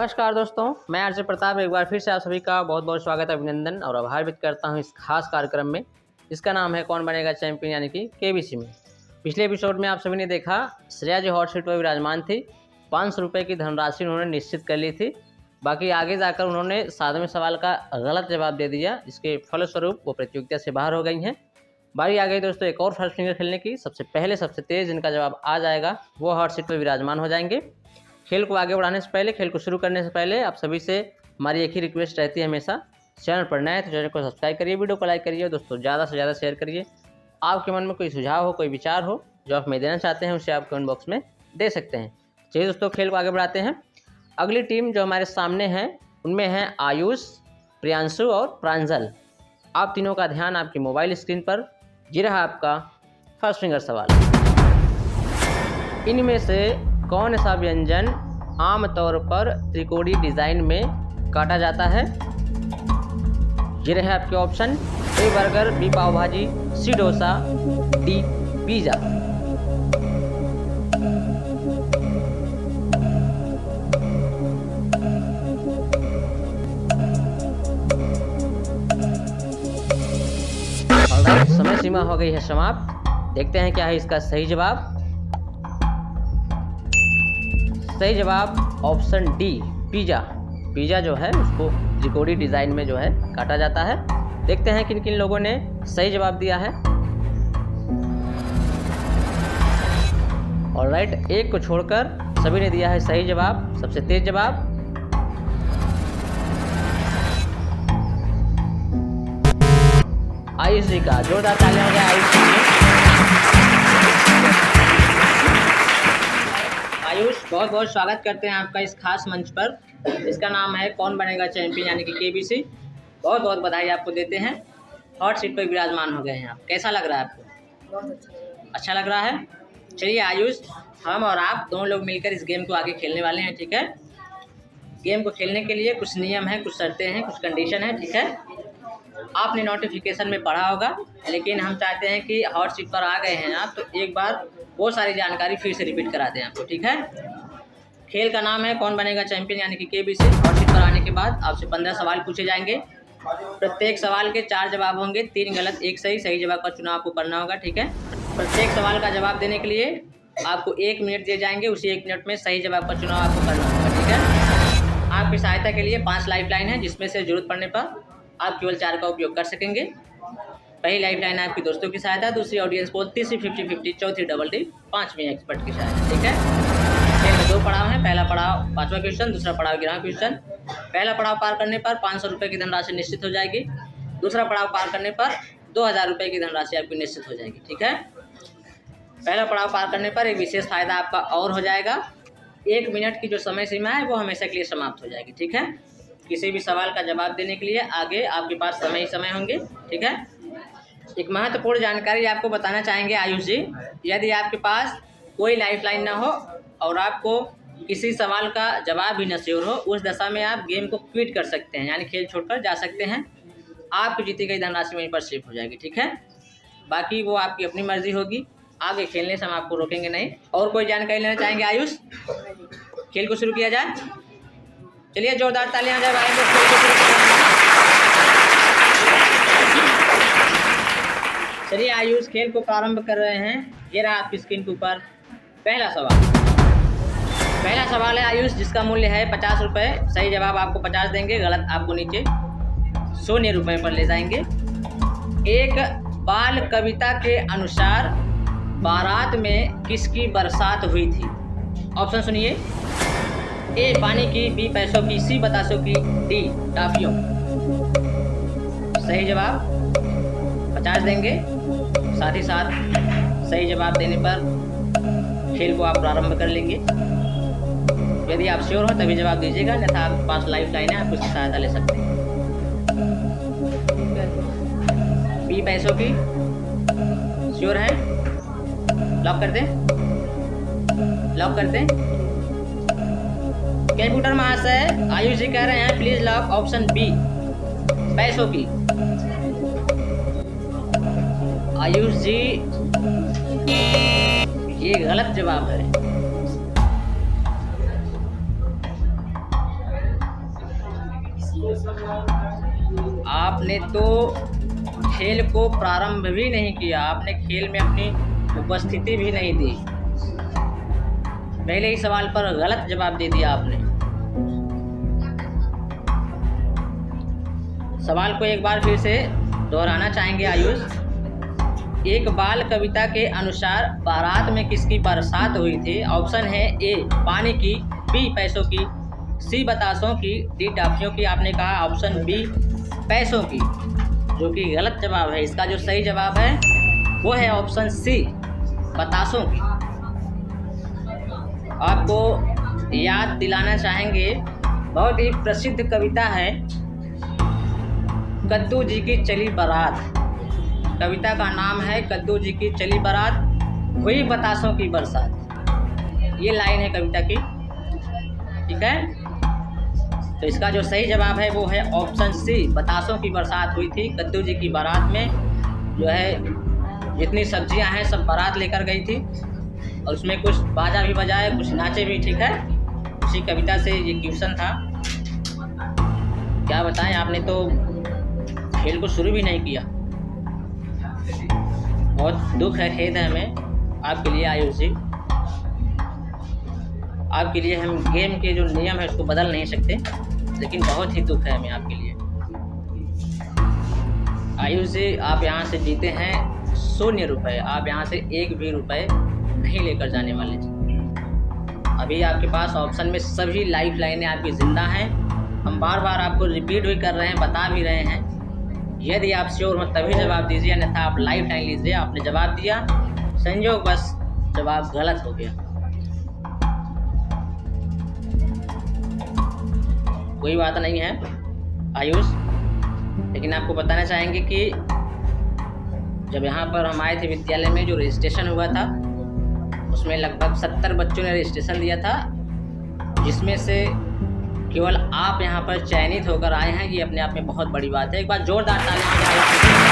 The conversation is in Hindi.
नमस्कार दोस्तों, मैं आरजे प्रताप एक बार फिर से आप सभी का बहुत बहुत स्वागत अभिनंदन और आभार व्यक्त करता हूं इस खास कार्यक्रम में जिसका नाम है कौन बनेगा चैंपियन यानी कि केबीसी में। पिछले एपिसोड में आप सभी ने देखा श्रेया जी हॉट सीट पर विराजमान थी। 500 रुपये की धनराशि उन्होंने निश्चित कर ली थी। बाकी आगे जाकर उन्होंने 7वें सवाल का गलत जवाब दे दिया, जिसके फलस्वरूप वो प्रतियोगिता से बाहर हो गई हैं। बारी आ गई दोस्तों एक और फर्स्ट फिंगर खेलने की। सबसे पहले सबसे तेज़ जिनका जवाब आ जाएगा वो हॉट सीट पर विराजमान हो जाएंगे। खेल को आगे बढ़ाने से पहले, खेल को शुरू करने से पहले आप सभी से हमारी एक ही रिक्वेस्ट रहती है हमेशा, चैनल पर नए तो चैनल को सब्सक्राइब करिए, वीडियो को लाइक करिए, दोस्तों ज़्यादा से ज़्यादा शेयर करिए। आपके मन में कोई सुझाव हो, कोई विचार हो जो आप हमें देना चाहते हैं, उसे आप कमेंट बॉक्स में दे सकते हैं। चलिए दोस्तों खेल को आगे बढ़ाते हैं। अगली टीम जो हमारे सामने है उनमें है आयुष, प्रियांशु और प्रांजल। आप तीनों का ध्यान आपकी मोबाइल स्क्रीन पर। ये रहा आपका फर्स्ट फिंगर सवाल। इनमें से कौन सा व्यंजन आमतौर पर त्रिकोणीय डिजाइन में काटा जाता है? ये रहे आपके ऑप्शन। ए बर्गर, बी पाव भाजी, सी डोसा, डी पिज़्ज़ा। ऑलराइट, समय सीमा हो गई है समाप्त। देखते हैं क्या है इसका सही जवाब। सही जवाब ऑप्शन डी पिज़्ज़ा। पिज़्ज़ा जो है उसको त्रिकोणीय डिज़ाइन में जो है काटा जाता है। देखते हैं किन किन लोगों ने सही जवाब दिया है। ऑलराइट, एक को छोड़कर सभी ने दिया है सही जवाब, सबसे तेज जवाब। आयुष जी का जोरदार तालियां हो जाए आयुष जी। आयुष, बहुत बहुत स्वागत करते हैं आपका इस खास मंच पर। इसका नाम है कौन बनेगा चैंपियन यानी कि केबीसी। बहुत बहुत बधाई आपको देते हैं। हॉट सीट पर विराजमान हो गए हैं आप। कैसा लग रहा है आपको? बहुत अच्छा लग रहा है। चलिए आयुष, हम और आप दोनों लोग मिलकर इस गेम को आगे खेलने वाले हैं, ठीक है? गेम को खेलने के लिए कुछ नियम हैं, कुछ शर्तें हैं, कुछ कंडीशन है, ठीक है? आपने नोटिफिकेशन में पढ़ा होगा, लेकिन हम चाहते हैं कि हॉट सीट पर आ गए हैं आप तो एक बार वो सारी जानकारी फिर से रिपीट करा दें आपको, ठीक है? खेल का नाम है कौन बनेगा चैंपियन यानी कि केबीसी। हॉट सीट पर आने के बाद आपसे 15 सवाल पूछे जाएंगे। प्रत्येक सवाल के 4 जवाब होंगे, 3 गलत 1 सही। सही जवाब का चुनाव आपको करना होगा, ठीक है? प्रत्येक सवाल का जवाब देने के लिए आपको 1 मिनट दिए जाएंगे। उसी 1 मिनट में सही जवाब का चुनाव आपको करना होगा, ठीक है? आपकी सहायता के लिए 5 लाइफ लाइन है, जिसमें से जरूरत पड़ने पर आप केवल 4 का उपयोग कर सकेंगे। पहली लाइफ लाइन है आपकी दोस्तों की सहायता, दूसरी ऑडियंस पोल, तीसरी 50-50, चौथी डबल डी, 5वीं एक्सपर्ट की सहायता, ठीक है? खेल में 2 पड़ाव हैं। पहला पड़ाव 5वां क्वेश्चन, दूसरा पड़ाव 11वां क्वेश्चन। पहला पड़ाव पार करने पर 500 रुपये की धनराशि निश्चित हो जाएगी। दूसरा पड़ाव पार करने पर 2000 रुपये की धनराशि आपकी निश्चित हो जाएगी, ठीक है? पहला पड़ाव पार करने पर एक विशेष फायदा आपका और हो जाएगा। 1 मिनट की जो समय सीमा है वो हमेशा के लिए समाप्त हो जाएगी, ठीक है? किसी भी सवाल का जवाब देने के लिए आगे आपके पास समय ही समय होंगे, ठीक है? एक महत्वपूर्ण जानकारी आपको बताना चाहेंगे आयुष जी। यदि आपके पास कोई लाइफ लाइन ना हो और आपको किसी सवाल का जवाब भी न श्योर हो, उस दशा में आप गेम को क्विट कर सकते हैं, यानी खेल छोड़कर जा सकते हैं। आपकी जीती गई धनराशि वहीं पर सेव हो जाएगी, ठीक है? बाकी वो आपकी अपनी मर्जी होगी। आगे खेलने से हम आपको रोकेंगे नहीं। और कोई जानकारी लेना चाहेंगे आयुष? खेल को शुरू किया जाए। चलिए जोरदार तालियां जाए भाई लोग, खेल को शुरू किया जाए। चलिए आयुष, खेल को प्रारंभ कर रहे हैं। ये रहा आपकी स्क्रीन के ऊपर पहला सवाल है आयुष, जिसका मूल्य है 50 रुपये। सही जवाब आपको 50 देंगे, गलत आपको नीचे 100 रुपये पर ले जाएंगे। एक बाल कविता के अनुसार बारात में किसकी बरसात हुई थी? ऑप्शन सुनिए। ए पानी की, बी पैसों की, सी बतासों की, डी टाफियों। सही जवाब 50 देंगे। साथ ही साथ सही जवाब देने पर खेल को आप प्रारंभ कर लेंगे। यदि आप श्योर हो तभी जवाब दीजिएगा, अन्यथा आपके पास लाइफ लाइन है, आप उसकी सहायता ले सकते हैं। बी पैसों की श्योर है? लॉक कर दें? लॉक कर दें? कंप्यूटर महाशय आयुष जी कह रहे हैं प्लीज लॉक ऑप्शन बी पैसों की। आयुष जी ये गलत जवाब है। आपने तो खेल को प्रारंभ भी नहीं किया, आपने खेल में अपनी उपस्थिति भी नहीं दी। पहले ही सवाल पर गलत जवाब दे दिया आपने। सवाल को एक बार फिर से दोहराना चाहेंगे आयुष। एक बाल कविता के अनुसार बारात में किसकी बरसात हुई थी? ऑप्शन है ए पानी की, बी पैसों की, सी बतासों की, डी टॉफियों की। आपने कहा ऑप्शन बी पैसों की, जो कि गलत जवाब है। इसका जो सही जवाब है वो है ऑप्शन सी बतासों की। आपको याद दिलाना चाहेंगे, बहुत ही प्रसिद्ध कविता है कद्दू जी की चली बारात। कविता का नाम है कद्दू जी की चली बारात हुई बतासों की बरसात। ये लाइन है कविता की, ठीक है। तो इसका जो सही जवाब है वो है ऑप्शन सी बतासों की बरसात हुई थी कद्दू जी की बारात में। जो है जितनी सब्जियां हैं सब बारात लेकर गई थी और उसमें कुछ बाजा भी बजाए, कुछ नाचे भी, ठीक है। उसी कविता से ये क्वेश्चन था। क्या बताएं, आपने तो खेल को शुरू भी नहीं किया। बहुत दुख है, खेद है हमें आपके लिए आयुष जी। आपके लिए हम गेम के जो नियम है उसको बदल नहीं सकते, लेकिन बहुत ही दुख है हमें आपके लिए। आयुष जी, आप यहाँ से जीते हैं 0 रुपये। आप यहाँ से 1 भी रुपये नहीं लेकर जाने वाले जी। अभी आपके पास ऑप्शन में सभी लाइफ लाइनें आपकी ज़िंदा हैं। हम बार बार आपको रिपीट भी कर रहे हैं, बता भी रहे हैं। यदि आप श्योर हो तभी जवाब दीजिए, अन्यथा आप लाइफ लाइन लीजिए। आपने जवाब दिया, संयोग बस जवाब गलत हो गया। कोई बात नहीं है आयुष, लेकिन आपको बताना चाहेंगे कि जब यहाँ पर हम आए थे विद्यालय में, जो रजिस्ट्रेशन हुआ था उसमें लगभग 70 बच्चों ने रजिस्ट्रेशन दिया था, जिसमें से केवल आप यहाँ पर चयनित होकर आए हैं। ये अपने आप में बहुत बड़ी बात है। एक बार जोरदार ताली बजाइए।